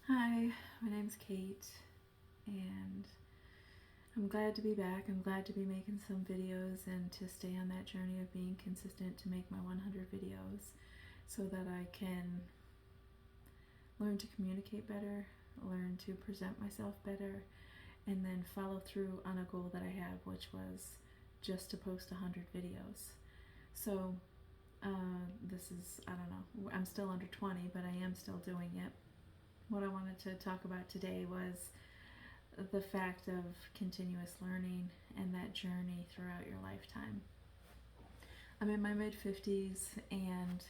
Hi, my name's Kate, and I'm glad to be back. I'm glad to be making some videos and to stay on that journey of being consistent to make my 100 videos so that I can learn to communicate better, learn to present myself better, and then follow through on a goal that I have, which was just to post 100 videos. So, this is, I don't know, I'm still under 20, but I am still doing it. What I wanted to talk about today was the fact of continuous learning and that journey throughout your lifetime. I'm in my mid 50s, and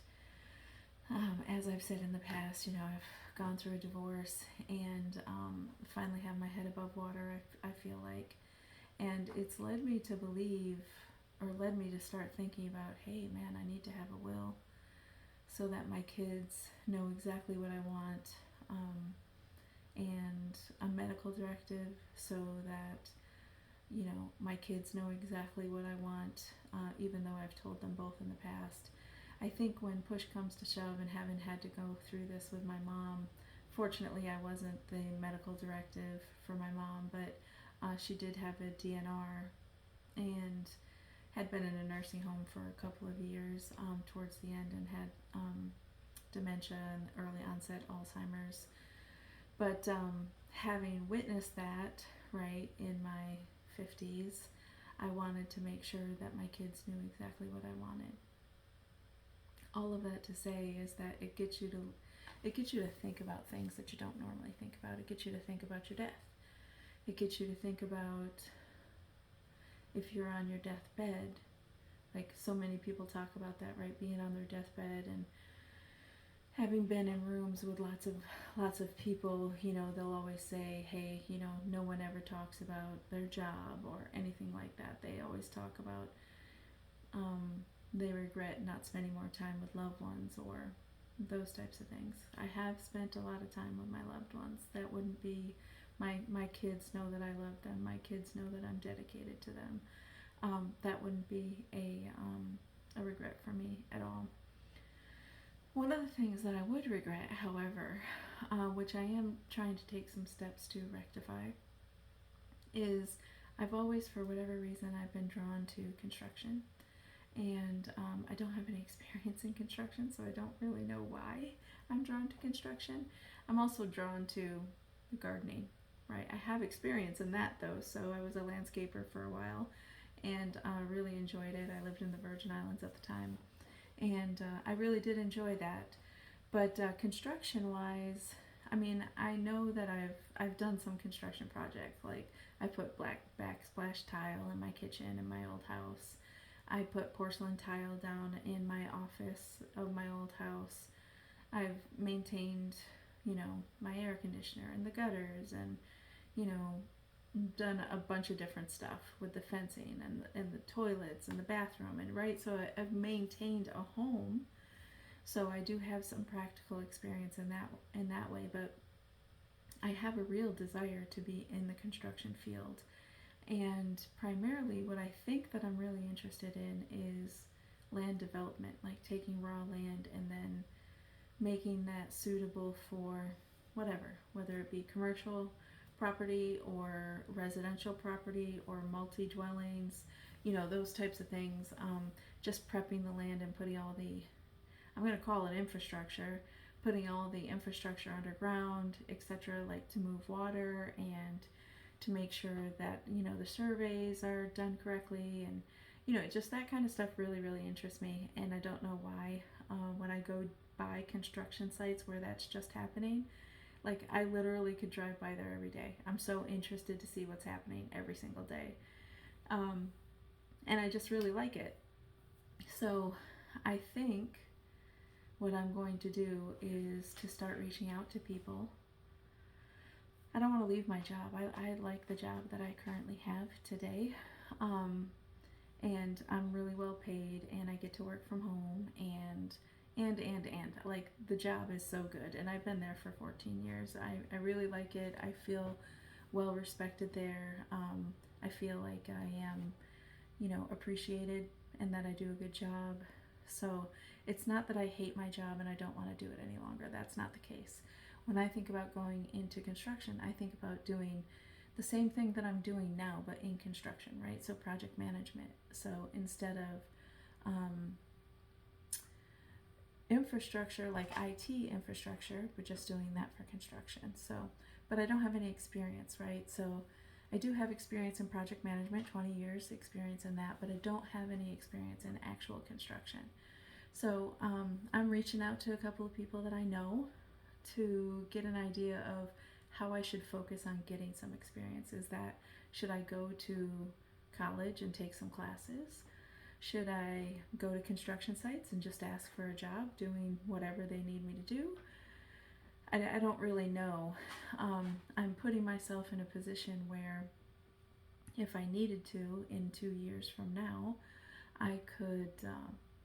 as I've said in the past, I've gone through a divorce and finally have my head above water, I feel like. And it's led me to believe, or led me to start thinking about, hey man, I need to have a will so that my kids know exactly what I want. And a medical directive so that my kids know exactly what I want, even though I've told them both in the past. I think when push comes to shove and having had to go through this with my mom, fortunately I wasn't the medical directive for my mom, but she did have a DNR and had been in a nursing home for a couple of years towards the end, and had dementia and early onset Alzheimer's. But having witnessed that, right, in my 50s, I wanted to make sure that my kids knew exactly what I wanted. All of that to say is that it gets you to think about things that you don't normally think about. It gets you to think about your death. It gets you to think about if you're on your deathbed. Like so many people talk about that, right? Being on their deathbed and having been in rooms with lots of people, they'll always say, hey, no one ever talks about their job or anything like that. They always talk about they regret not spending more time with loved ones or those types of things. I have spent a lot of time with my loved ones. That wouldn't be my kids know that I love them. My kids know that I'm dedicated to them. That wouldn't be a regret for me at all. One of the things that I would regret, however, which I am trying to take some steps to rectify, is I've always, for whatever reason, I've been drawn to construction. And I don't have any experience in construction, so I don't really know why I'm drawn to construction. I'm also drawn to gardening, right? I have experience in that though, so I was a landscaper for a while and really enjoyed it. I lived in the Virgin Islands at the time, and I really did enjoy that. But construction wise, I mean, I know that I've done some construction projects. Like I put black backsplash tile in my kitchen in my old house. I put porcelain tile down in my office of my old house. I've maintained, my air conditioner and the gutters, and you know, done a bunch of different stuff with the fencing and the toilets and the bathroom, and right. So I've maintained a home. So I do have some practical experience in that way, but I have a real desire to be in the construction field. And primarily, what I think that I'm really interested in is land development, like taking raw land and then making that suitable for whatever, whether it be commercial property or residential property or multi dwellings, those types of things. Just prepping the land and putting all the, I'm going to call it infrastructure, putting all the infrastructure underground, etc., like to move water and to make sure that the surveys are done correctly, and just that kind of stuff really really interests me. And I don't know why, when I go by construction sites where that's just happening, like I literally could drive by there every day. I'm so interested to see what's happening every single day, um, and I just really like it. So I think what I'm going to do is to start reaching out to people. I don't want to leave my job. I like the job that I currently have today. Um, and I'm really well paid, and I get to work from home, and like the job is so good, and I've been there for 14 years. I really like it. I feel well respected there. I feel like I am, appreciated, and that I do a good job. So it's not that I hate my job and I don't want to do it any longer. That's not the case. when I think about going into construction, I think about doing the same thing that I'm doing now, but in construction, right? So project management. So instead of infrastructure, like IT infrastructure, but just doing that for construction. So, but I don't have any experience, right? So I do have experience in project management, 20 years experience in that, but I don't have any experience in actual construction. So I'm reaching out to a couple of people that I know to get an idea of how I should focus on getting some experience. Is that, should I go to college and take some classes? Should I go to construction sites and just ask for a job doing whatever they need me to do? I don't really know. I'm putting myself in a position where if I needed to, in 2 years from now, I could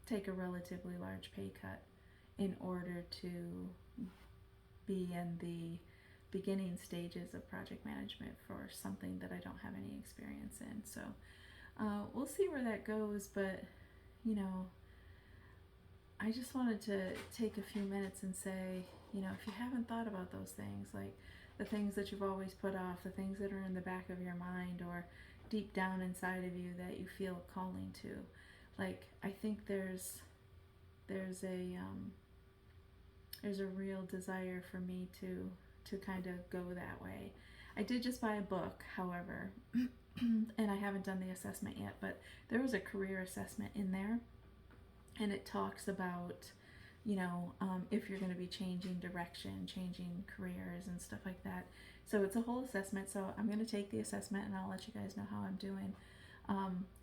take a relatively large pay cut in order to be in the beginning stages of project management for something that I don't have any experience in. So we'll see where that goes, but you know, I just wanted to take a few minutes and say, you know, if you haven't thought about those things, like the things that you've always put off, the things that are in the back of your mind or deep down inside of you that you feel a calling to, like, I think there's a real desire for me to kind of go that way. I did just buy a book, however, and I haven't done the assessment yet, but there was a career assessment in there, and it talks about, you know, if you're going to be changing direction, changing careers and stuff like that. So it's a whole assessment. So I'm going to take the assessment and I'll let you guys know how I'm doing,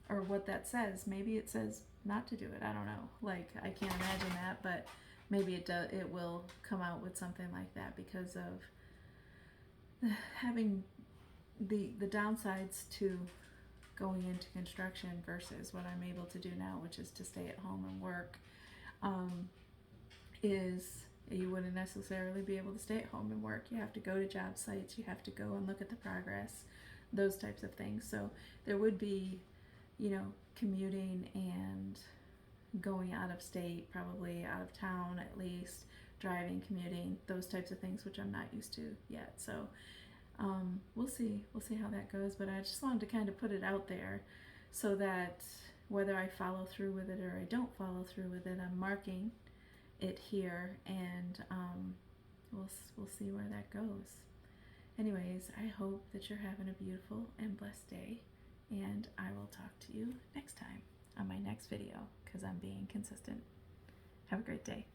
or what that says. Maybe it says not to do it. I don't know. Like, I can't imagine that, but maybe it does. It will come out with something like that because of having the downsides to going into construction versus what I'm able to do now, which is to stay at home and work. Is you wouldn't necessarily be able to stay at home and work. You have to go to job sites, you have to go and look at the progress, those types of things. So there would be, you know, commuting and going out of state, probably out of town at least, driving, commuting, those types of things, which I'm not used to yet. So we'll see how that goes, but I just wanted to kind of put it out there so that whether I follow through with it or I don't follow through with it, I'm marking it here, and we'll see where that goes. Anyways, I hope that you're having a beautiful and blessed day, and I will talk to you next time on my next video because I'm being consistent. Have a great day.